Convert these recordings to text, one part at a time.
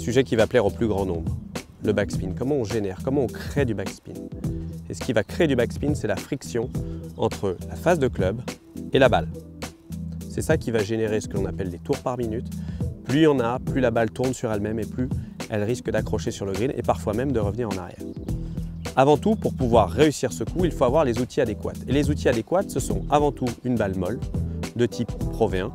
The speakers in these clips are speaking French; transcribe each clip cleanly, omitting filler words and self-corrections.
sujet qui va plaire au plus grand nombre. Le backspin, comment on génère, comment on crée du backspin. Et ce qui va créer du backspin, c'est la friction entre la face de club et la balle. C'est ça qui va générer ce que l'on appelle les tours par minute. Plus il y en a, plus la balle tourne sur elle-même et plus elle risque d'accrocher sur le green et parfois même de revenir en arrière. Avant tout, pour pouvoir réussir ce coup, il faut avoir les outils adéquats. Et les outils adéquats, ce sont avant tout une balle molle de type Pro V1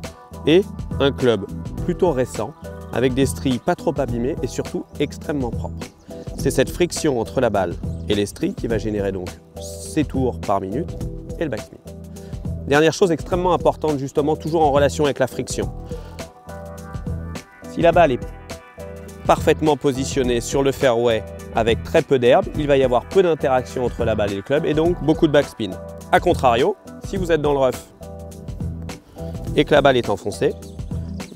et un club plutôt récent avec des stries pas trop abîmées et surtout extrêmement propres. C'est cette friction entre la balle et les stries qui va générer donc ces tours par minute et le backspin. Dernière chose extrêmement importante, justement, toujours en relation avec la friction. Si la balle est parfaitement positionnée sur le fairway avec très peu d'herbe, il va y avoir peu d'interaction entre la balle et le club et donc beaucoup de backspin. A contrario, si vous êtes dans le rough et que la balle est enfoncée,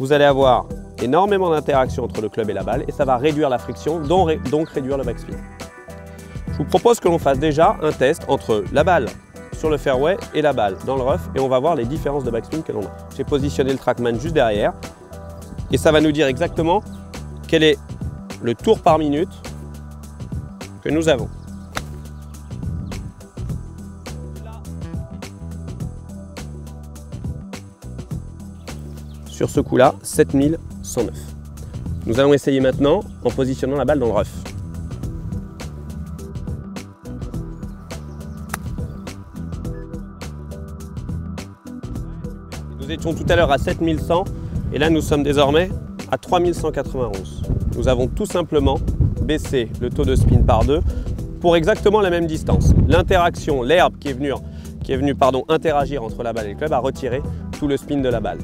vous allez avoir énormément d'interaction entre le club et la balle et ça va réduire la friction, donc réduire le backspin. Je vous propose que l'on fasse déjà un test entre la balle sur le fairway et la balle dans le rough et on va voir les différences de backspin que l'on a. J'ai positionné le TrackMan juste derrière et ça va nous dire exactement quel est le tour par minute que nous avons. Sur ce coup-là, 7109. Nous allons essayer maintenant en positionnant la balle dans le rough. Nous étions tout à l'heure à 7100 et là nous sommes désormais à 3191. Nous avons tout simplement baissé le taux de spin par 2 pour exactement la même distance. L'interaction, l'herbe qui est venue interagir entre la balle et le club a retiré tout le spin de la balle.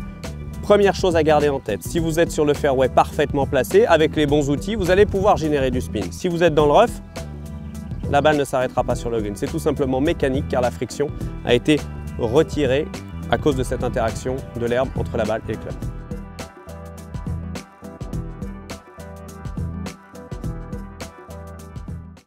Première chose à garder en tête, si vous êtes sur le fairway parfaitement placé, avec les bons outils, vous allez pouvoir générer du spin. Si vous êtes dans le rough, la balle ne s'arrêtera pas sur le green. C'est tout simplement mécanique car la friction a été retirée à cause de cette interaction de l'herbe entre la balle et le club.